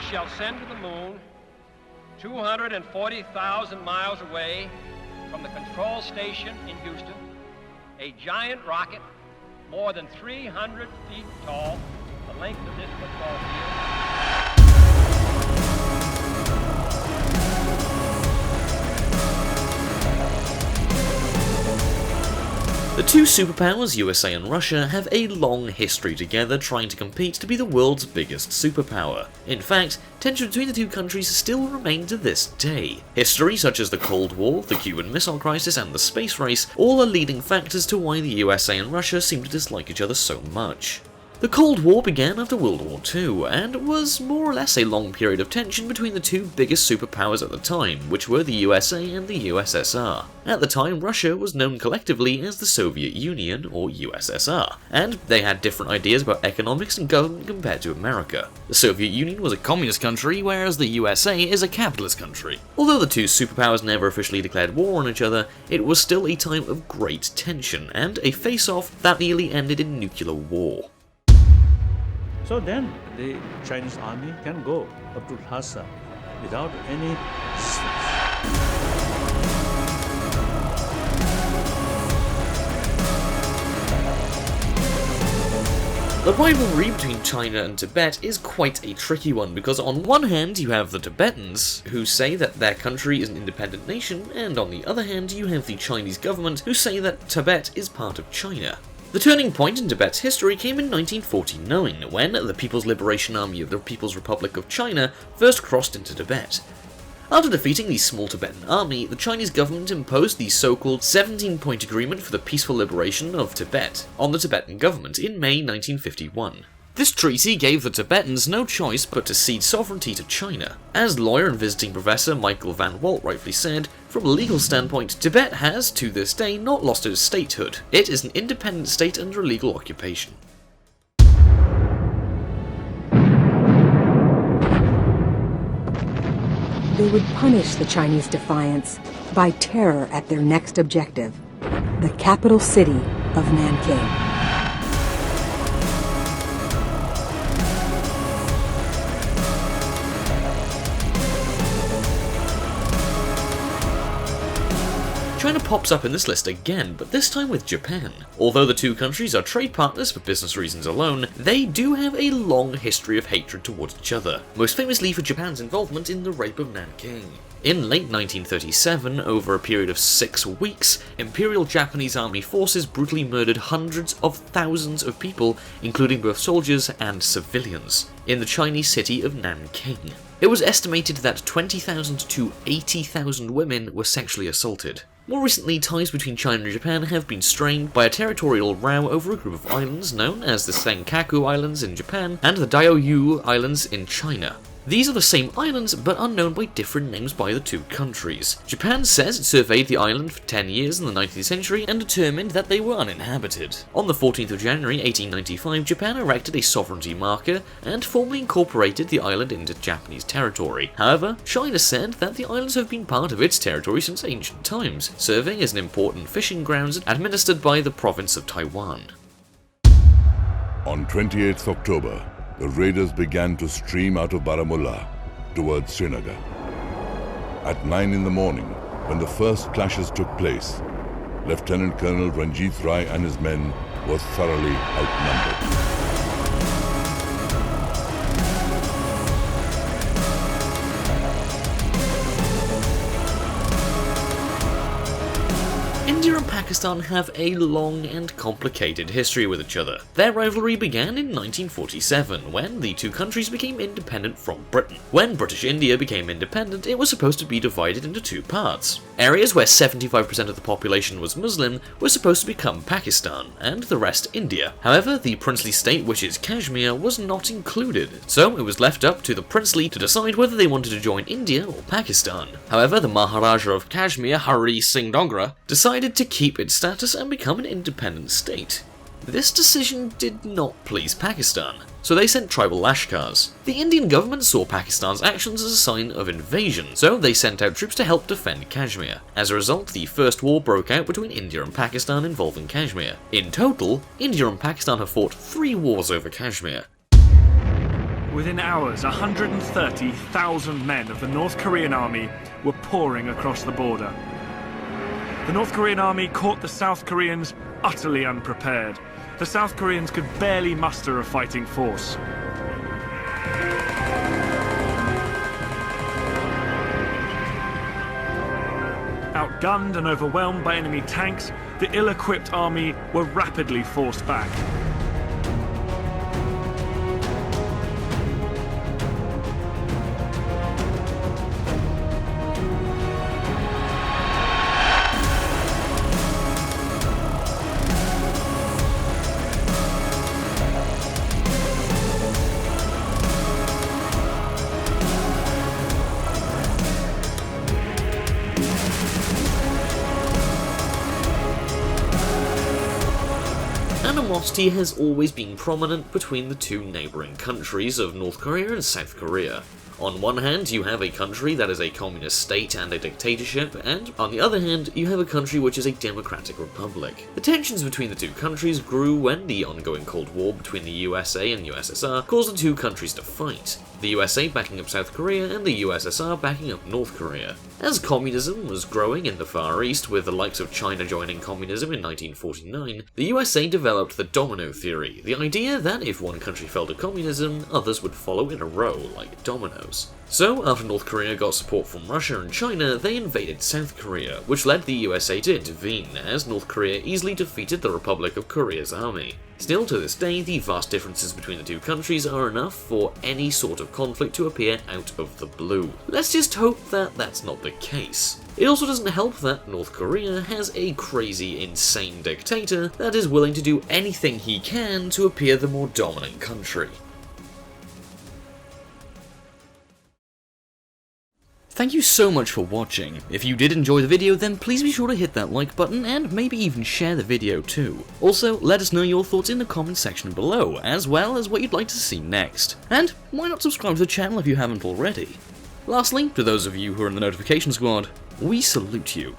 shall send to the moon 240,000 miles away from the control station in Houston, a giant rocket more than 300 feet tall, the length of this football field. The two superpowers, USA and Russia, have a long history together trying to compete to be the world's biggest superpower. In fact, tension between the two countries still remain to this day. History such as the Cold War, the Cuban Missile Crisis and the space race all are leading factors to why the USA and Russia seem to dislike each other so much. The Cold War began after World War II, and was more or less a long period of tension between the two biggest superpowers at the time, which were the USA and the USSR. At the time, Russia was known collectively as the Soviet Union, or USSR, and they had different ideas about economics and government compared to America. The Soviet Union was a communist country, whereas the USA is a capitalist country. Although the two superpowers never officially declared war on each other, it was still a time of great tension, and a face-off that nearly ended in nuclear war. So then the Chinese army can go up to Lhasa without any stress. The rivalry between China and Tibet is quite a tricky one, because on one hand you have the Tibetans, who say that their country is an independent nation, and on the other hand you have the Chinese government, who say that Tibet is part of China. The turning point in Tibet's history came in 1949, when the People's Liberation Army of the People's Republic of China first crossed into Tibet. After defeating the small Tibetan army, the Chinese government imposed the so-called 17-point agreement for the peaceful liberation of Tibet on the Tibetan government in May 1951. This treaty gave the Tibetans no choice but to cede sovereignty to China. As lawyer and visiting professor Michael Van Walt rightly said, from a legal standpoint, Tibet has, to this day, not lost its statehood. It is an independent state under a legal occupation. They would punish the Chinese defiance by terror at their next objective, the capital city of Nanking. China pops up in this list again, but this time with Japan. Although the two countries are trade partners for business reasons alone, they do have a long history of hatred towards each other, most famously for Japan's involvement in the rape of Nanking. In late 1937, over a period of 6 weeks, Imperial Japanese Army forces brutally murdered hundreds of thousands of people, including both soldiers and civilians, in the Chinese city of Nanking. It was estimated that 20,000 to 80,000 women were sexually assaulted. More recently, ties between China and Japan have been strained by a territorial row over a group of islands known as the Senkaku Islands in Japan and the Diaoyu Islands in China. These are the same islands, but are known by different names by the two countries. Japan says it surveyed the island for 10 years in the 19th century and determined that they were uninhabited. On the 14th of January 1895, Japan erected a sovereignty marker and formally incorporated the island into Japanese territory. However, China said that the islands have been part of its territory since ancient times, serving as an important fishing grounds administered by the province of Taiwan. On 28th October, the raiders began to stream out of Baramulla towards Srinagar. At 9 in the morning, when the first clashes took place, Lieutenant Colonel Ranjit Rai and his men were thoroughly outnumbered. India and Pakistan have a long and complicated history with each other. Their rivalry began in 1947, when the two countries became independent from Britain. When British India became independent, it was supposed to be divided into two parts. Areas where 75% of the population was Muslim were supposed to become Pakistan, and the rest India. However, the princely state, which is Kashmir, was not included, so it was left up to the princely to decide whether they wanted to join India or Pakistan. However, the Maharaja of Kashmir, Hari Singh Dogra, decided to keep its status and become an independent state. This decision did not please Pakistan, so they sent tribal lashkars. The Indian government saw Pakistan's actions as a sign of invasion, so they sent out troops to help defend Kashmir. As a result, the first war broke out between India and Pakistan involving Kashmir. In total, India and Pakistan have fought 3 wars over Kashmir. Within hours, 130,000 men of the North Korean army were pouring across the border. The North Korean army caught the South Koreans utterly unprepared. The South Koreans could barely muster a fighting force. Outgunned and overwhelmed by enemy tanks, the ill-equipped army were rapidly forced back. Animosity has always been prominent between the two neighbouring countries of North Korea and South Korea. On one hand, you have a country that is a communist state and a dictatorship, and on the other hand, you have a country which is a democratic republic. The tensions between the two countries grew when the ongoing Cold War between the USA and USSR caused the two countries to fight, the USA backing up South Korea and the USSR backing up North Korea. As communism was growing in the Far East, with the likes of China joining communism in 1949, the USA developed the domino theory, the idea that if one country fell to communism, others would follow in a row like dominoes. So, after North Korea got support from Russia and China, they invaded South Korea, which led the USA to intervene, as North Korea easily defeated the Republic of Korea's army. Still, to this day, the vast differences between the two countries are enough for any sort of conflict to appear out of the blue. Let's just hope that that's not the case. It also doesn't help that North Korea has a crazy, insane dictator that is willing to do anything he can to appear the more dominant country. Thank you so much for watching. If you did enjoy the video, then please be sure to hit that like button and maybe even share the video too. Also, let us know your thoughts in the comment section below, as well as what you'd like to see next. And why not subscribe to the channel if you haven't already? Lastly, to those of you who are in the notification squad, we salute you.